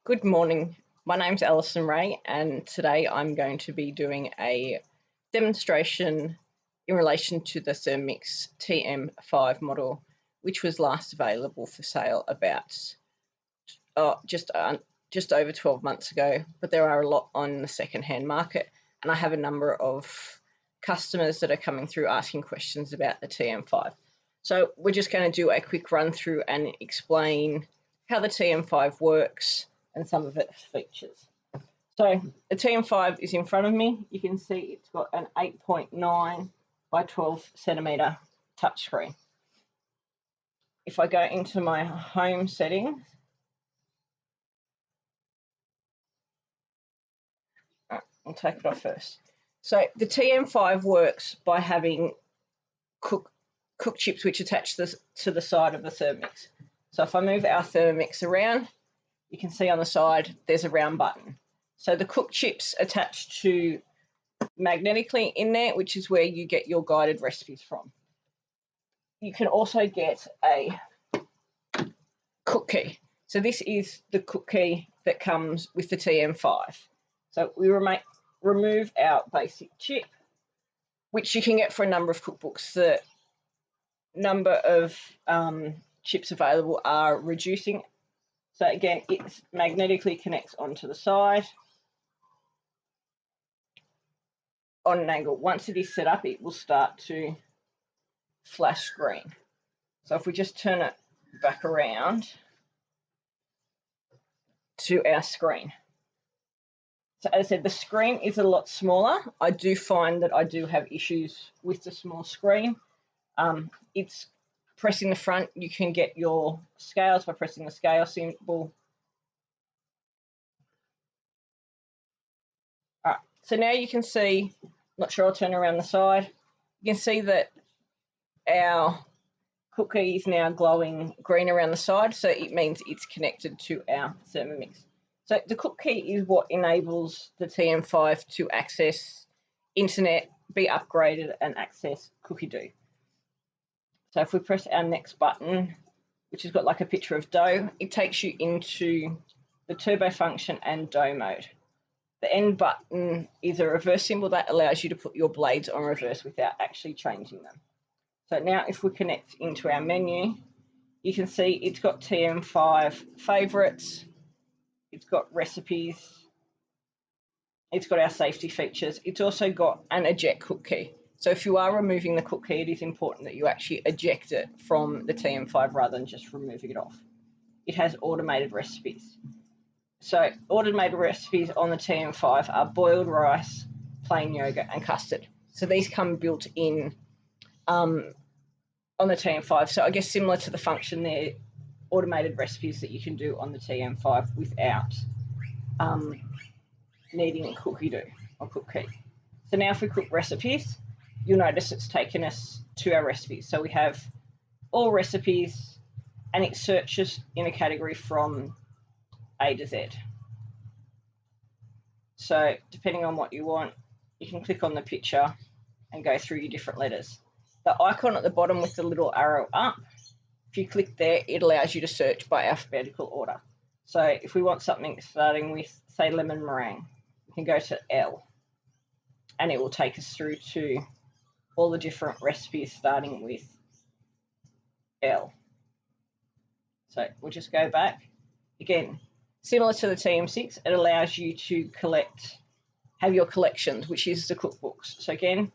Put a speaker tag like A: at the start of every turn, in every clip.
A: Good morning. My name's Alison Ray, and today I'm going to be doing a demonstration in relation to the TM6 TM5 model, which was last available for sale about just over 12 months ago, but there are a lot on the second-hand market, and I have a number of customers that are coming through asking questions about the TM5. So we're just going to do a quick run through and explain how the TM5 works and some of its features. So the TM5 is in front of me. You can see it's got an 8.9 by 12 centimetre touchscreen. If I go into my home settings, I'll take it off first. So the TM5 works by having cook chips which attach this to the side of the Thermomix. So if I move our Thermomix around, you can see on the side there's a round button. So the cook chips attach to magnetically in there, which is where you get your guided recipes from. You can also get a cook key. So this is the cook key that comes with the TM5. So we remove our basic chip, which you can get for a number of cookbooks. The number of chips available are reducing. So again, it magnetically connects onto the side on an angle. Once it is set up, it will start to flash green. So if we just turn it back around to our screen. So as I said, the screen is a lot smaller. I do find that I do have issues with the small screen. It's pressing the front. You can get your scales by pressing the scale symbol. All right, so now you can see, not sure I'll turn around the side. You can see that our cook key is now glowing green around the side, so it means it's connected to our Thermomix. So the cook key is what enables the TM5 to access internet, be upgraded and access Cookie-Doo. So if we press our next button, which has got like a picture of dough, it takes you into the turbo function and dough mode. The end button is a reverse symbol that allows you to put your blades on reverse without actually changing them. So now if we connect into our menu, you can see it's got TM5 favourites, it's got recipes, it's got our safety features, it's also got an eject cook key. So if you are removing the cook key, it is important that you actually eject it from the TM5 rather than just removing it off. It has automated recipes. So automated recipes on the TM5 are boiled rice, plain yogurt and custard. So these come built in on the TM5. So I guess similar to the function there, automated recipes that you can do on the TM5 without needing a Cookie-Doo or cook key. So now if we cook recipes, you'll notice it's taken us to our recipes. So we have all recipes and it searches in a category from A to Z. So depending on what you want, you can click on the picture and go through your different letters. The icon at the bottom with the little arrow up, if you click there, it allows you to search by alphabetical order. So if we want something starting with, say, lemon meringue, we can go to L and it will take us through to all the different recipes starting with L. So we'll just go back. Again, similar to the TM6, it allows you to have your collections, which is the cookbooks. So again,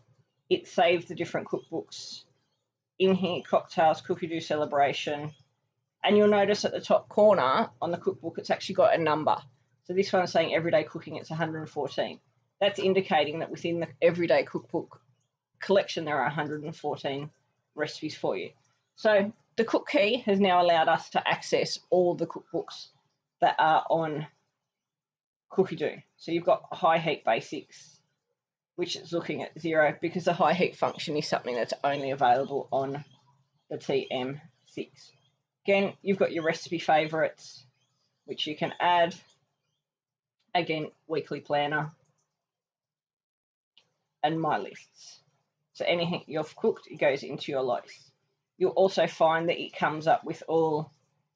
A: it saves the different cookbooks in here, cocktails, Cookie-Doo celebration. And you'll notice at the top corner on the cookbook, it's actually got a number. So this one's saying everyday cooking, it's 114. That's indicating that within the everyday cookbook collection, there are 114 recipes for you. So the cook key has now allowed us to access all the cookbooks that are on Cookie-Doo. So you've got high heat basics, which is looking at 0 because the high heat function is something that's only available on the TM6. Again, you've got your recipe favourites, which you can add. Again, weekly planner and my lists. So anything you've cooked, it goes into your list. You'll also find that it comes up with all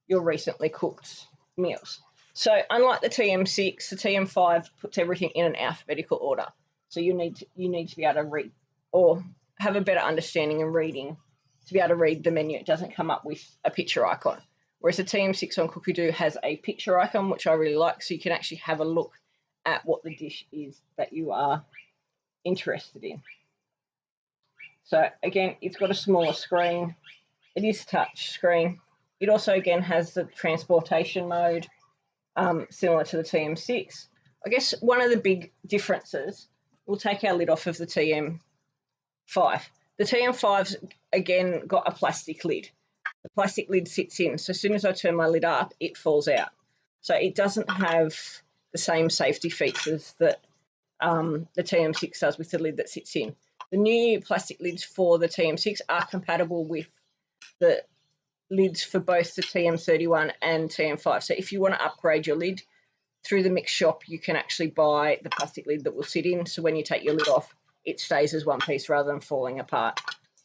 A: your recently cooked meals. So unlike the TM6, the TM5 puts everything in an alphabetical order. So you need to be able to read or have a better understanding and reading to be able to read the menu. It doesn't come up with a picture icon. Whereas the TM6 on Cookie-Doo has a picture icon, which I really like, so you can actually have a look at what the dish is that you are interested in. So again, it's got a smaller screen. It is touch screen. It also again has the transportation mode, similar to the TM6. I guess one of the big differences, we'll take our lid off of the TM5. The TM5's again got a plastic lid. The plastic lid sits in, so as soon as I turn my lid up, it falls out. So it doesn't have the same safety features that the TM6 does with the lid that sits in. The new plastic lids for the TM6 are compatible with the lids for both the TM31 and TM5. So if you want to upgrade your lid through the mix shop, you can actually buy the plastic lid that will sit in. So when you take your lid off, it stays as one piece rather than falling apart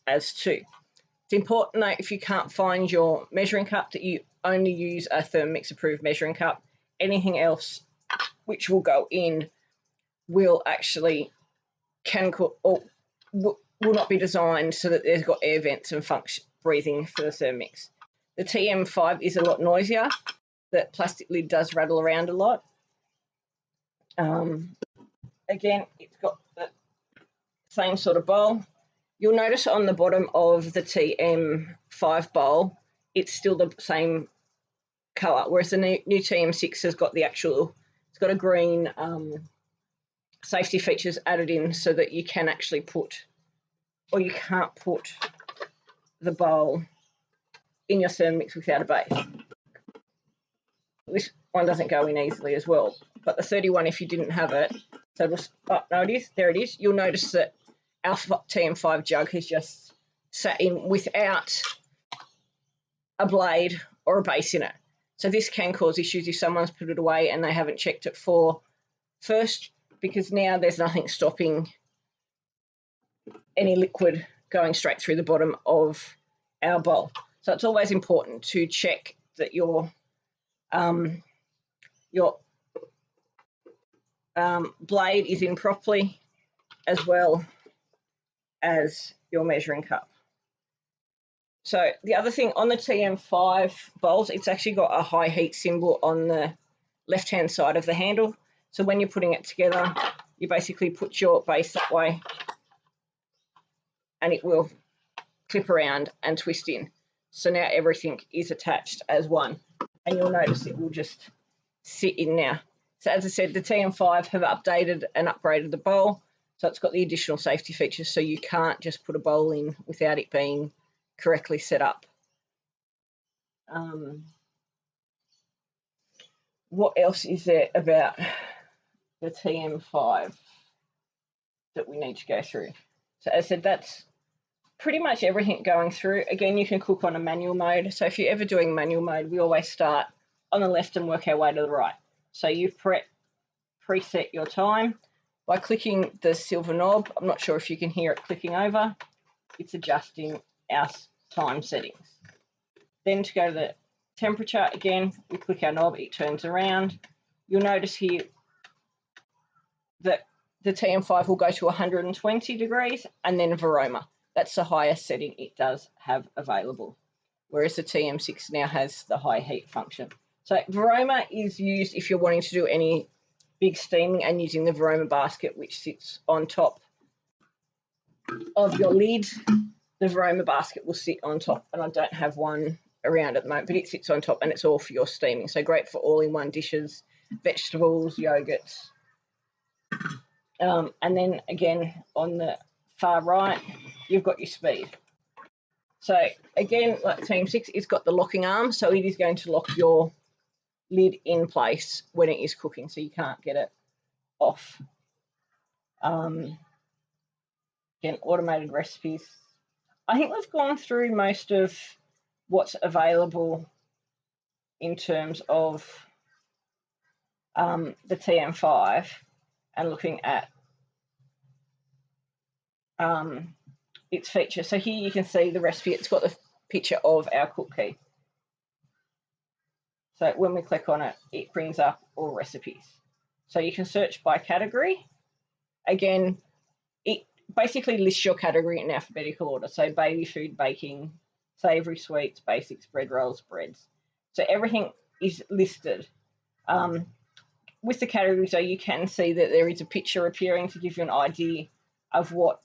A: as two. It's important though, if you can't find your measuring cup, that you only use a Thermomix approved measuring cup. Anything else which will go in will actually will not be designed so that there's got air vents and function breathing for the Thermomix. The TM5 is a lot noisier. The plastic lid does rattle around a lot. Again, it's got the same sort of bowl. You'll notice on the bottom of the TM5 bowl, it's still the same colour, whereas the new TM6 has got it's got a green safety features added in so that you can actually put, or you can't put the bowl in your Thermomix without a base. This one doesn't go in easily as well, but the 31, if you didn't have it, so it'll, oh, no, it is, there it is. You'll notice that our TM5 jug has just sat in without a blade or a base in it. So this can cause issues if someone's put it away and they haven't checked it for first, because now there's nothing stopping any liquid going straight through the bottom of our bowl. So it's always important to check that your blade is in properly, as well as your measuring cup. So the other thing on the TM5 bowls, it's actually got a high heat symbol on the left-hand side of the handle. So when you're putting it together, you basically put your base that way and it will clip around and twist in. So now everything is attached as one, and you'll notice it will just sit in now. So as I said, the TM5 have updated and upgraded the bowl, so it's got the additional safety features, so you can't just put a bowl in without it being correctly set up. What else is there about the TM5 that we need to go through? So as I said, that's pretty much everything going through. Again, you can cook on a manual mode. So if you're ever doing manual mode, we always start on the left and work our way to the right. So you've preset your time by clicking the silver knob. I'm not sure if you can hear it clicking over. It's adjusting our time settings. Then to go to the temperature, again, we click our knob, it turns around. You'll notice here that the TM5 will go to 120 degrees and then Varoma. That's the highest setting it does have available, whereas the TM6 now has the high heat function. So Varoma is used if you're wanting to do any big steaming and using the Varoma basket, which sits on top of your lid. The Varoma basket will sit on top, and I don't have one around at the moment, but it sits on top and it's all for your steaming. So great for all-in-one dishes, vegetables, yogurts. And then again, on the far right, you've got your speed. So again, like TM6, it's got the locking arm, so it is going to lock your lid in place when it is cooking, so you can't get it off. Again, automated recipes. I think we've gone through most of what's available in terms of the TM5 and looking at its features. So here you can see the recipe. It's got the picture of our cook key. So when we click on it, it brings up all recipes. So you can search by category. Again, it basically lists your category in alphabetical order. So baby food, baking, savoury sweets, basics, bread rolls, breads. So everything is listed. With the categories, though, you can see that there is a picture appearing to give you an idea of what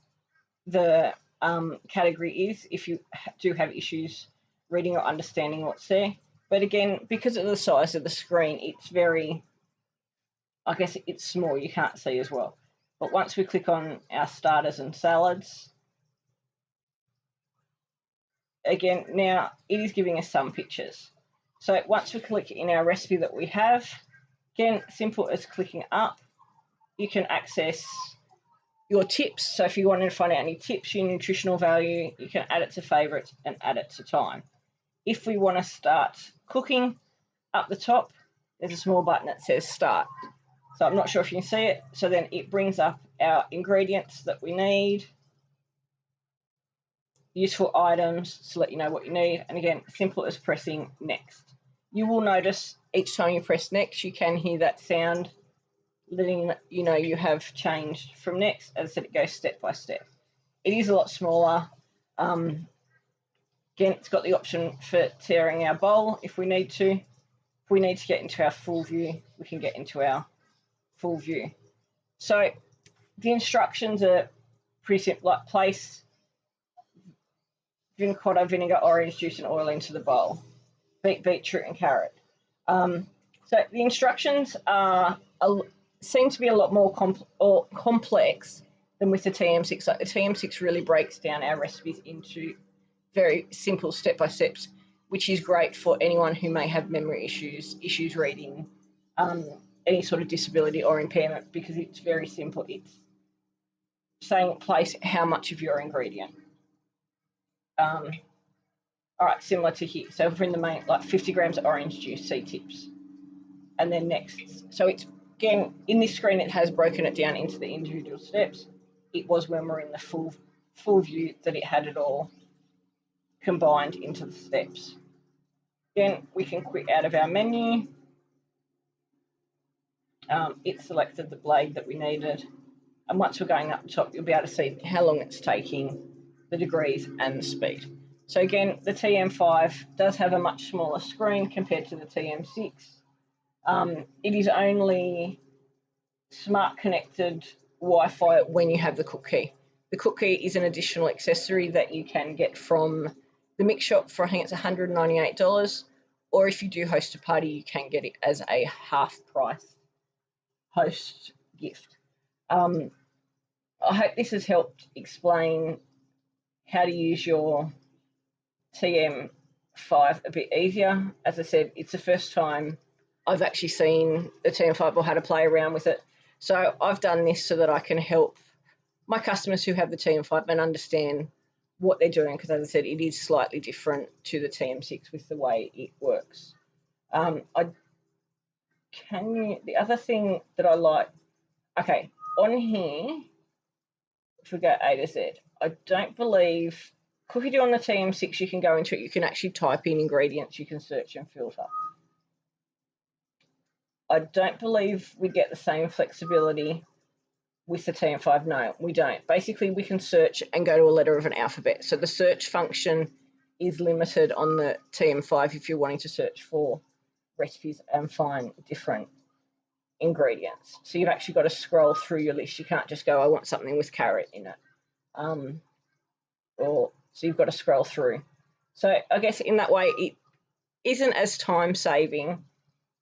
A: the category is if you do have issues reading or understanding what's there. But again, because of the size of the screen, it's very, I guess it's small, you can't see as well. But once we click on our starters and salads, again, now it is giving us some pictures. So once we click in our recipe that we have, again, simple as clicking up, you can access your tips. So if you wanted to find out any tips, your nutritional value, you can add it to favourites and add it to time. If we want to start cooking, up the top, there's a small button that says start. So I'm not sure if you can see it. So then it brings up our ingredients that we need, useful items to let you know what you need. And again, simple as pressing next. You will notice each time you press next, you can hear that sound letting you know you have changed from next. As I said, it goes step by step. It is a lot smaller. Again, it's got the option for tearing our bowl if we need to. If we need to get into our full view, we can get into our full view. So the instructions are pretty simple, like place ricotta, vinegar, orange juice and oil into the bowl. Beat beetroot and carrot. So the instructions seem to be a lot more complex than with the TM6. Like the TM6 really breaks down our recipes into very simple step-by-steps, which is great for anyone who may have memory issues reading, any sort of disability or impairment, because it's very simple. It's saying place how much of your ingredient. All right, similar to here. So if we're in the main, like 50 grams of orange juice, see tips. And then next. So it's, again, in this screen, it has broken it down into the individual steps. It was when we're in the full view that it had it all combined into the steps. Then we can quit out of our menu. It selected the blade that we needed. And once we're going up the top, you'll be able to see how long it's taking, the degrees and the speed. So again, the TM5 does have a much smaller screen compared to the TM6. It is only smart connected Wi-Fi when you have the cook key. The cook key is an additional accessory that you can get from the mix shop for, I think it's $198, or if you do host a party, you can get it as a half price host gift. I hope this has helped explain how to use your TM5 a bit easier. As I said, it's the first time I've actually seen the TM5 or how to play around with it. So I've done this so that I can help my customers who have the TM5 and understand what they're doing, because as I said, it is slightly different to the TM6 with the way it works. The other thing that I like, okay, on here, if we go A to Z, I don't believe, if you do on the TM6, you can go into it, you can actually type in ingredients, you can search and filter. I don't believe we get the same flexibility with the TM5. No, we don't. Basically, we can search and go to a letter of an alphabet. So the search function is limited on the TM5 if you're wanting to search for recipes and find different ingredients. So you've actually got to scroll through your list. You can't just go, I want something with carrot in it. So you've got to scroll through. So I guess in that way, it isn't as time-saving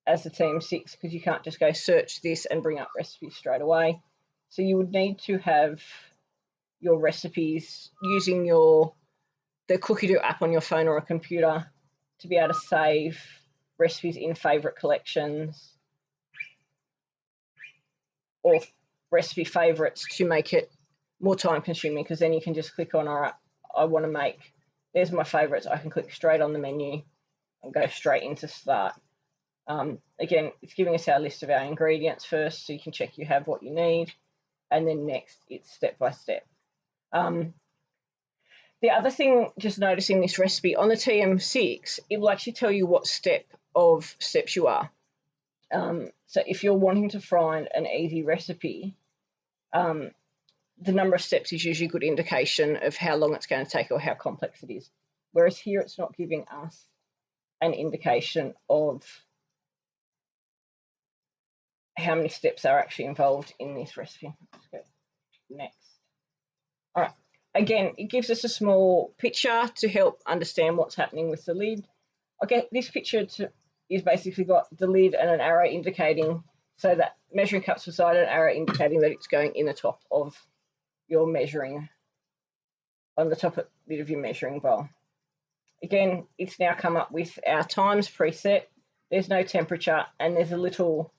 A: as the TM6, because you can't just go search this and bring up recipes straight away. So you would need to have your recipes using the Cookie Do app on your phone or a computer to be able to save recipes in favourite collections or recipe favourites to make it more time consuming, because then you can just click on, all right, I want to make, there's my favourites. I can click straight on the menu and go straight into start. Again, it's giving us our list of our ingredients first, so you can check you have what you need, and then next it's step by step. The other thing, just noticing this recipe on the TM6, it will actually tell you what step of steps you are. So if you're wanting to find an easy recipe, the number of steps is usually a good indication of how long it's going to take or how complex it is. Whereas here it's not giving us an indication of how many steps are actually involved in this recipe. Let's go next. All right. Again, it gives us a small picture to help understand what's happening with the lid. Okay, this picture is basically got the lid and an arrow indicating, so that measuring cup's beside an arrow indicating that it's going in the top of your measuring, on the top of lid of your measuring bowl. Again, it's now come up with our times preset. There's no temperature, and there's a little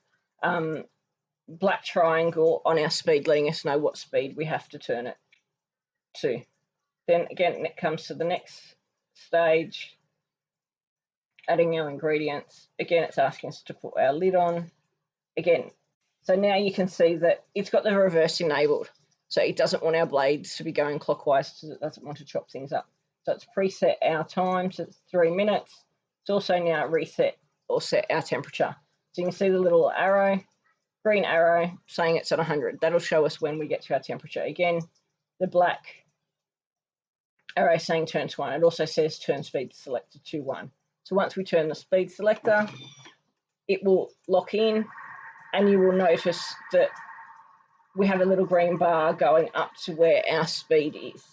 A: black triangle on our speed letting us know what speed we have to turn it to. Then again, it comes to the next stage, adding our ingredients. Again, it's asking us to put our lid on. Again, so now you can see that it's got the reverse enabled. So it doesn't want our blades to be going clockwise, so it doesn't want to chop things up. So it's preset our time, so it's 3 minutes. It's also now reset or set our temperature. So you can see the little arrow, green arrow, saying it's at 100. That'll show us when we get to our temperature. Again, the black arrow saying turn to 1. It also says turn speed selector to 1. So once we turn the speed selector, it will lock in, and you will notice that we have a little green bar going up to where our speed is.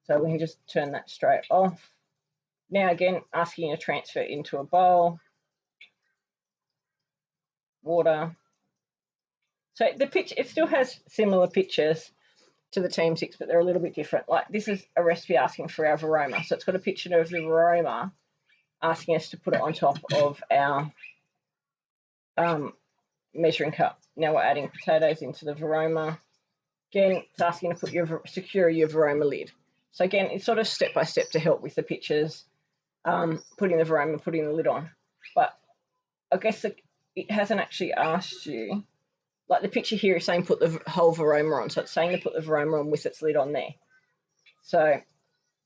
A: So we can just turn that straight off. Now again, asking you to transfer into a bowl, water. So the picture, it still has similar pictures to the TM6, but they're a little bit different. Like this is a recipe asking for our varoma. So it's got a picture of the varoma asking us to put it on top of our measuring cup. Now we're adding potatoes into the varoma. Again, it's asking to secure your varoma lid. So again, it's sort of step by step to help with the pictures, putting the varoma, putting the lid on. But I guess it hasn't actually asked you, like the picture here is saying put the whole varoma on. So it's saying to put the varoma on with its lid on there. So,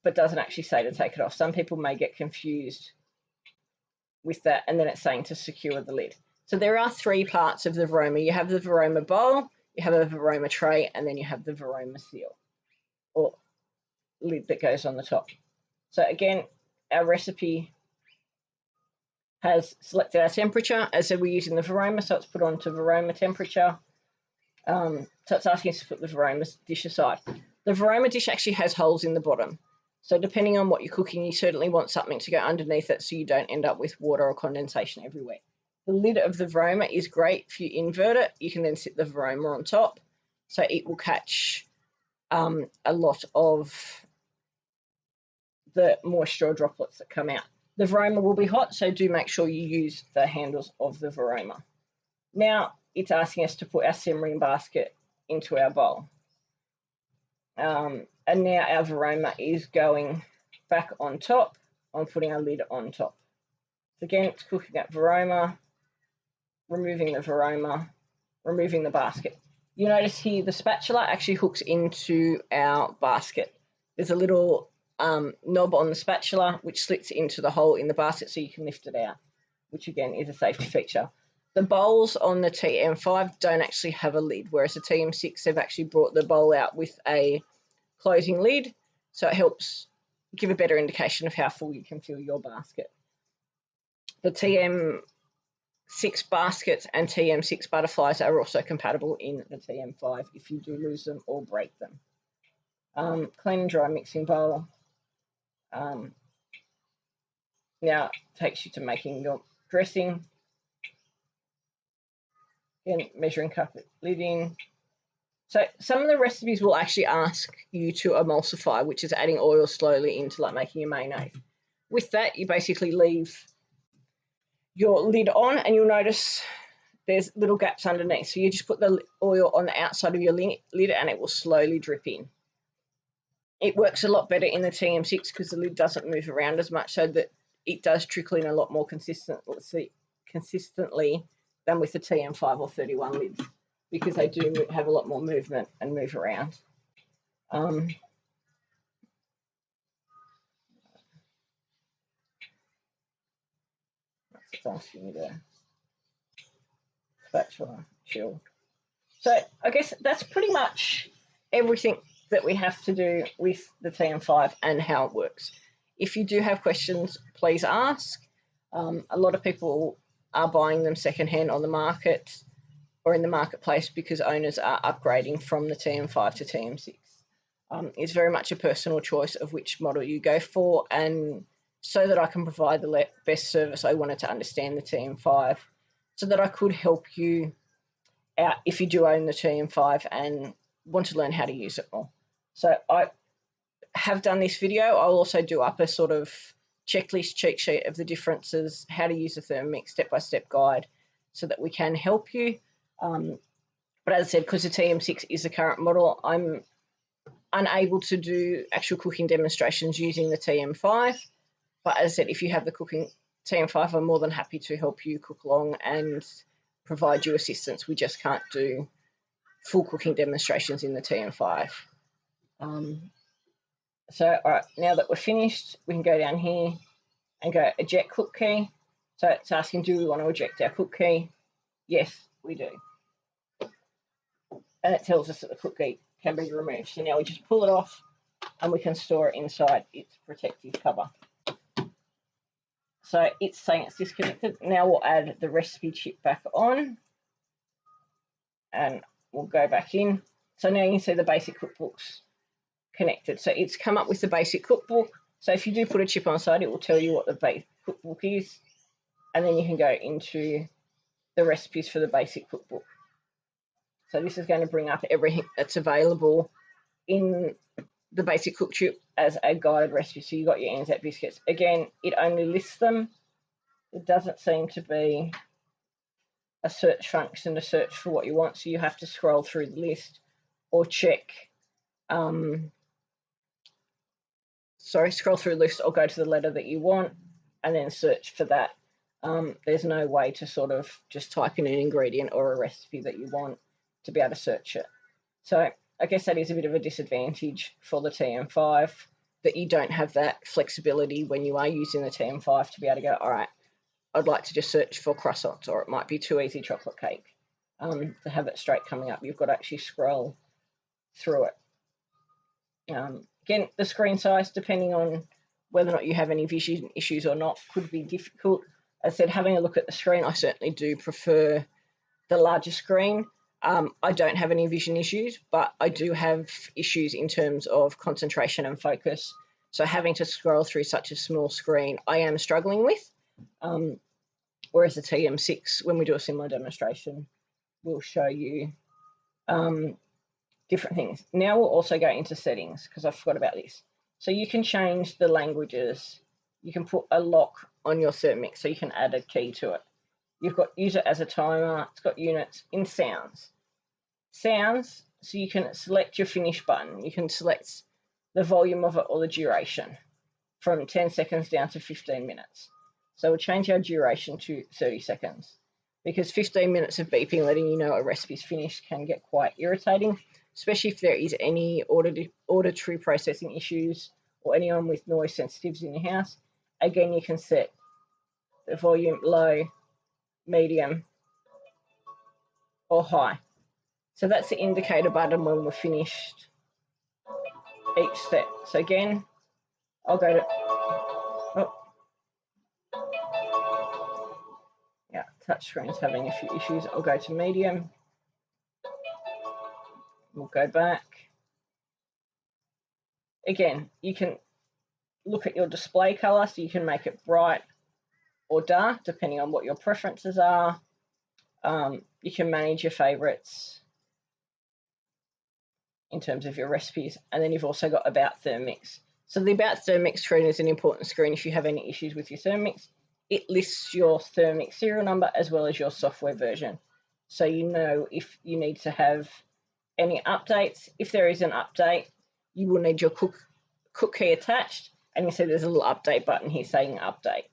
A: but doesn't actually say to take it off. Some people may get confused with that, and then it's saying to secure the lid. So there are 3 parts of the varoma. You have the varoma bowl, you have a varoma tray, and then you have the varoma seal or lid that goes on the top. So again, our recipe has selected our temperature. As I said, we're using the varoma, so it's put onto varoma temperature. So it's asking us to put the varoma dish aside. The varoma dish actually has holes in the bottom. So depending on what you're cooking, you certainly want something to go underneath it so you don't end up with water or condensation everywhere. The lid of the varoma is great. If you invert it, you can then sit the varoma on top, so it will catch a lot of the moisture or droplets that come out. The varoma will be hot, so do make sure you use the handles of the varoma. Now it's asking us to put our simmering basket into our bowl. And now our varoma is going back on top. I'm putting a lid on top. So again, it's cooking that varoma, removing the varoma, removing the basket. You notice here the spatula actually hooks into our basket. There's a little knob on the spatula which slits into the hole in the basket so you can lift it out, which again is a safety feature. The bowls on the TM5 don't actually have a lid, whereas the TM6 have actually brought the bowl out with a closing lid, so it helps give a better indication of how full you can fill your basket. The TM6 baskets and TM6 butterflies are also compatible in the TM5 if you do lose them or break them. Clean and dry mixing bowl. Now takes you to making your dressing. Again, measuring cup, lid in. So some of the recipes will actually ask you to emulsify, which is adding oil slowly into like making your mayonnaise. With that, you basically leave your lid on and you'll notice there's little gaps underneath. So you just put the oil on the outside of your lid and it will slowly drip in. It works a lot better in the TM6 because the lid doesn't move around as much, so that it does trickle in a lot more consistently than with the TM5 or 31 lids, because they do have a lot more movement and move around. It's asking me to spatula shield. So I guess that's pretty much everything that we have to do with the TM5 and how it works. If you do have questions, please ask. A lot of people are buying them secondhand on the market or in the marketplace because owners are upgrading from the TM5 to TM6. It's very much a personal choice of which model you go for, and so that I can provide the best service, I wanted to understand the TM5 so that I could help you out if you do own the TM5 and want to learn how to use it more. So I have done this video. I'll also do up a sort of checklist cheat sheet of the differences, how to use the Thermomix step-by-step guide so that we can help you. But as I said, because the TM6 is the current model, I'm unable to do actual cooking demonstrations using the TM5. But as I said, if you have the cooking TM5, I'm more than happy to help you cook along and provide you assistance. We just can't do full cooking demonstrations in the TM5. So, all right, now that we're finished, we can go down here and go eject cook key. So it's asking, do we want to eject our cook key? Yes, we do. And it tells us that the cook key can be removed. So now we just pull it off and we can store it inside its protective cover. So it's saying it's disconnected. Now we'll add the recipe chip back on and we'll go back in. So now you can see the basic cookbook's connected. So it's come up with the basic cookbook. So if you do put a chip on the side, it will tell you what the basic cookbook is. And then you can go into the recipes for the basic cookbook. So this is going to bring up everything that's available in the basic cook chip as a guided recipe. So you've got your Anzac biscuits. Again, it only lists them. It doesn't seem to be a search function to search for what you want. So you have to scroll through the list or check. Scroll through the list or go to the letter that you want and then search for that. There's no way to sort of just type in an ingredient or a recipe that you want to be able to search it. So I guess that is a bit of a disadvantage for the TM5, that you don't have that flexibility when you are using the TM5 to be able to go, all right, I'd like to just search for croissants, or it might be too easy chocolate cake. To have it straight coming up, you've got to actually scroll through it. Again, the screen size, depending on whether or not you have any vision issues or not, could be difficult. As I said, having a look at the screen, I certainly do prefer the larger screen. I don't have any vision issues, but I do have issues in terms of concentration and focus. So having to scroll through such a small screen, I am struggling with. Whereas the TM6, when we do a similar demonstration, will show you different things. Now we'll also go into settings, because I forgot about this. So you can change the languages. You can put a lock on your Thermomix, so you can add a key to it. You've got use it as a timer. It's got units in sounds. Sounds, so you can select your finish button. You can select the volume of it or the duration from 10 seconds down to 15 minutes. So we'll change our duration to 30 seconds because 15 minutes of beeping letting you know a recipe's finished can get quite irritating, especially if there is any auditory processing issues or anyone with noise sensitivities in your house. Again, you can set the volume low, medium, or high. So that's the indicator button when we're finished each step. So again, I'll go to, touch screen's having a few issues. I'll go to medium. We'll go back. Again, you can look at your display color, so you can make it bright or dark, depending on what your preferences are. You can manage your favorites in terms of your recipes. And then you've also got About Thermomix. So the About Thermomix screen is an important screen if you have any issues with your Thermomix. It lists your Thermomix serial number as well as your software version. So you know if you need to have any updates. If there is an update, you will need your cook key attached. And you see there's a little update button here saying update.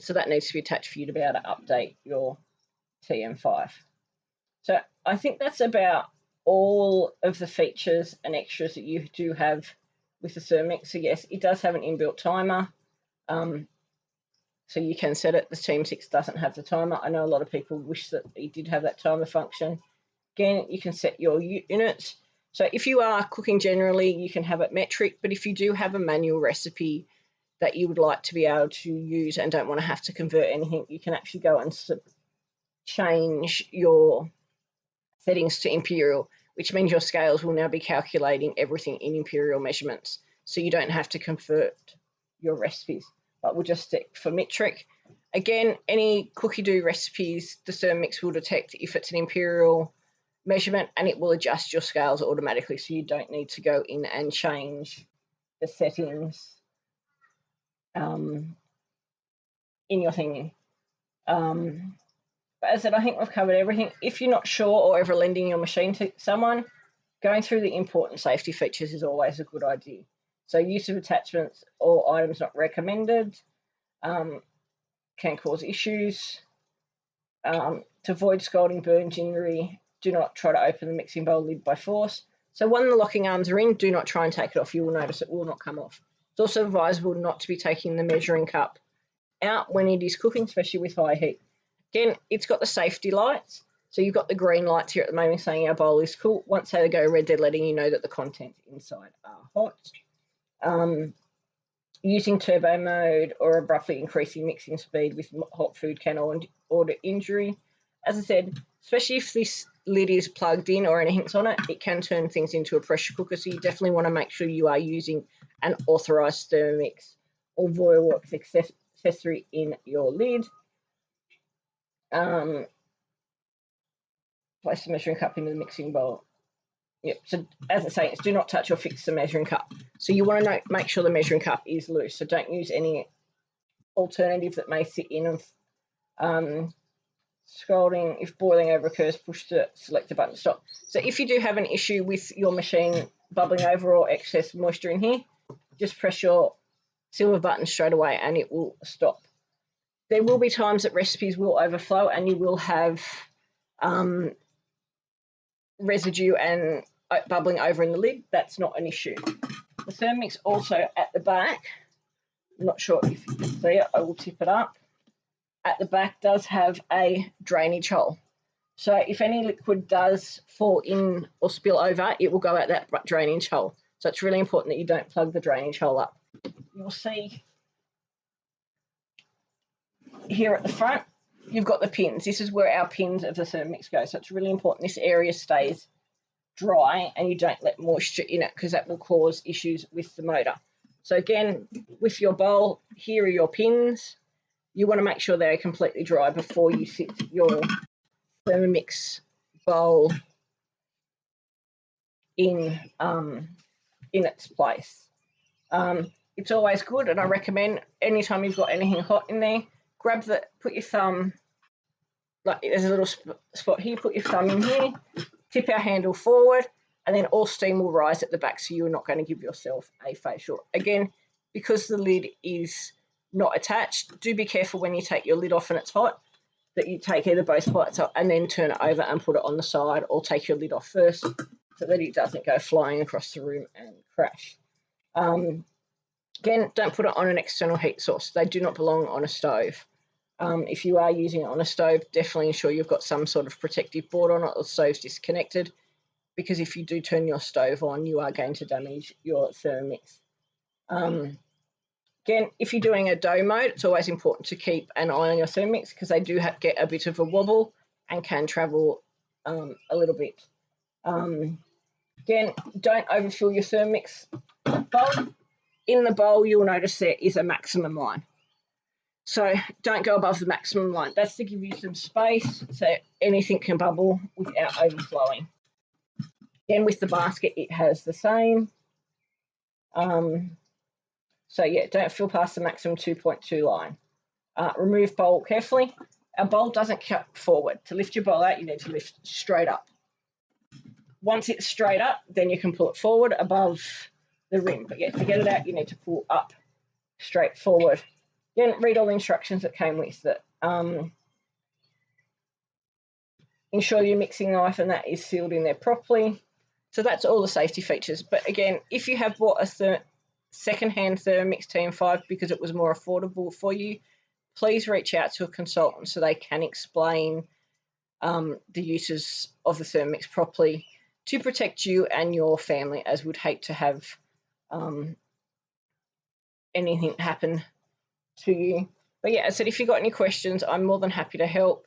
A: So that needs to be attached for you to be able to update your TM5. So I think that's about all of the features and extras that you do have with the Thermomix. So yes, it does have an inbuilt timer. so you can set it. The TM6 doesn't have the timer. I know a lot of people wish that it did have that timer function. Again, you can set your units. So if you are cooking generally, you can have it metric, but if you do have a manual recipe that you would like to be able to use and don't want to have to convert anything, you can actually go and change your settings to imperial, which means your scales will now be calculating everything in imperial measurements. So you don't have to convert your recipes, but we'll just stick for metric. Again, any cookie dough recipes, the Thermomix will detect if it's an imperial measurement and it will adjust your scales automatically, so you don't need to go in and change the settings in your thingy. But as I said, I think we've covered everything. If you're not sure or ever lending your machine to someone, going through the important safety features is always a good idea. So use of attachments or items not recommended can cause issues. To avoid scalding, burns, injury, do not try to open the mixing bowl lid by force. So when the locking arms are in, do not try and take it off. You will notice it will not come off. It's also advisable not to be taking the measuring cup out when it is cooking, especially with high heat. Again, it's got the safety lights. So you've got the green lights here at the moment saying our bowl is cool. Once they go red, they're letting you know that the contents inside are hot. Using turbo mode or abruptly increasing mixing speed with hot food can order injury. As I said, especially if this lid is plugged in or anything's on it, it can turn things into a pressure cooker. So you definitely want to make sure you are using an authorised Thermomix or VoilWorks accessory in your lid. Place the measuring cup into the mixing bowl. Yep, so as I say, it's do not touch or fix the measuring cup. So you want to make sure the measuring cup is loose. So don't use any alternative that may sit in. Scalding, if boiling over occurs, push the selector button to stop. So if you do have an issue with your machine bubbling over or excess moisture in here, just press your silver button straight away and it will stop. There will be times that recipes will overflow and you will have residue and bubbling over in the lid. That's not an issue. The Thermomix also at the back, I'm not sure if you can see it, I will tip it up. At the back does have a drainage hole. So if any liquid does fall in or spill over, it will go out that drainage hole. So it's really important that you don't plug the drainage hole up. You'll see here at the front, you've got the pins. This is where our pins of the Thermomix go. So it's really important this area stays dry and you don't let moisture in it because that will cause issues with the motor. So again, with your bowl, here are your pins. You want to make sure they're completely dry before you sit your Thermomix bowl in its place. It's always good, and I recommend anytime you've got anything hot in there, put your thumb, like there's a little spot here, put your thumb in here, tip our handle forward, and then all steam will rise at the back, so you're not going to give yourself a facial. Again, because the lid is not attached, do be careful when you take your lid off and it's hot, that you take either both parts up and then turn it over and put it on the side, or take your lid off first so that it doesn't go flying across the room and crash. Again, don't put it on an external heat source. They do not belong on a stove. If you are using it on a stove, definitely ensure you've got some sort of protective board on it or the stove's disconnected, because if you do turn your stove on, you are going to damage your Thermomix. Again, if you're doing a dough mode, it's always important to keep an eye on your Thermomix because they do get a bit of a wobble and can travel a little bit. Again, don't overfill your Thermomix bowl. In the bowl, you'll notice there is a maximum line. So don't go above the maximum line. That's to give you some space so anything can bubble without overflowing. Again, with the basket, it has the same. So yeah, don't fill past the maximum 2.2 line. Remove bowl carefully. Our bowl doesn't cut forward. To lift your bowl out, you need to lift straight up. Once it's straight up, then you can pull it forward above the rim. But yeah, to get it out, you need to pull up straight forward. Then read all the instructions that came with it. Ensure your mixing knife and that is sealed in there properly. So that's all the safety features. But again, if you have bought a second-hand Thermomix TM5 because it was more affordable for you, please reach out to a consultant so they can explain the uses of the Thermomix properly to protect you and your family, as we'd hate to have anything happen to you. But yeah, as I said, if you've got any questions, I'm more than happy to help.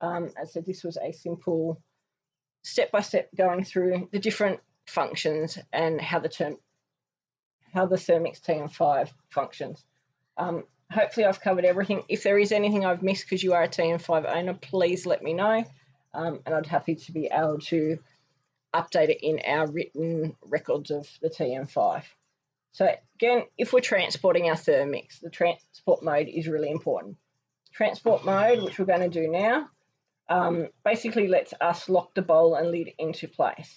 A: As I said, this was a simple step-by-step going through the different functions and how the Thermomix TM5 functions. Hopefully I've covered everything. If there is anything I've missed because you are a TM5 owner, please let me know, and I'd happy to be able to update it in our written records of the TM5. So again, if we're transporting our Thermomix, the transport mode is really important. Transport mode, which we're going to do now, basically lets us lock the bowl and lid into place.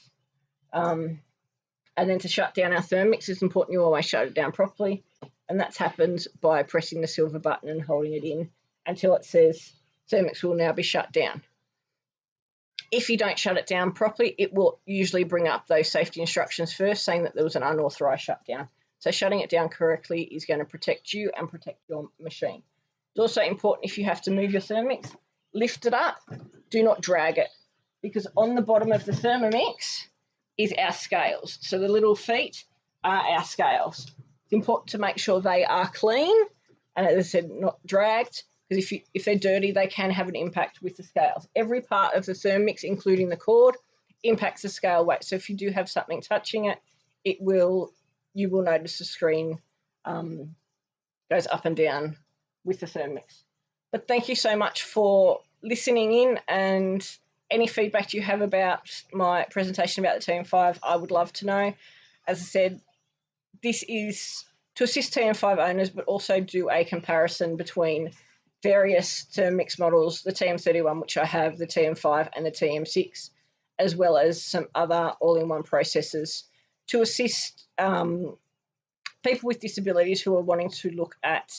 A: And then to shut down our Thermomix, it's important you always shut it down properly. And that happens by pressing the silver button and holding it in until it says Thermomix will now be shut down. If you don't shut it down properly, it will usually bring up those safety instructions first saying that there was an unauthorized shutdown. So shutting it down correctly is going to protect you and protect your machine. It's also important, if you have to move your Thermomix, lift it up, do not drag it, because on the bottom of the Thermomix is our scales. So the little feet are our scales. It's important to make sure they are clean and, as I said, not dragged, because if they're dirty, they can have an impact with the scales. Every part of the Thermomix, including the cord, impacts the scale weight. So if you do have something touching it, you will notice the screen goes up and down with the Thermomix. But thank you so much for listening in, and any feedback you have about my presentation about the TM5, I would love to know. As I said, this is to assist TM5 owners, but also do a comparison between various Thermomix models, the TM31, which I have, the TM5 and the TM6, as well as some other all-in-one processors to assist people with disabilities who are wanting to look at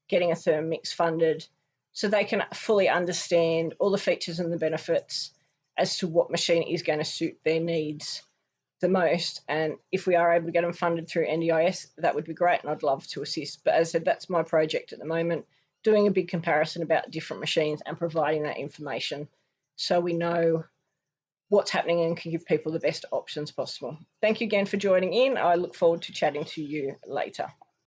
A: getting a Thermomix funded so they can fully understand all the features and the benefits as to what machine is going to suit their needs the most. And if we are able to get them funded through NDIS, that would be great, and I'd love to assist. But as I said, that's my project at the moment, doing a big comparison about different machines and providing that information so we know what's happening and can give people the best options possible. Thank you again for joining in. I look forward to chatting to you later.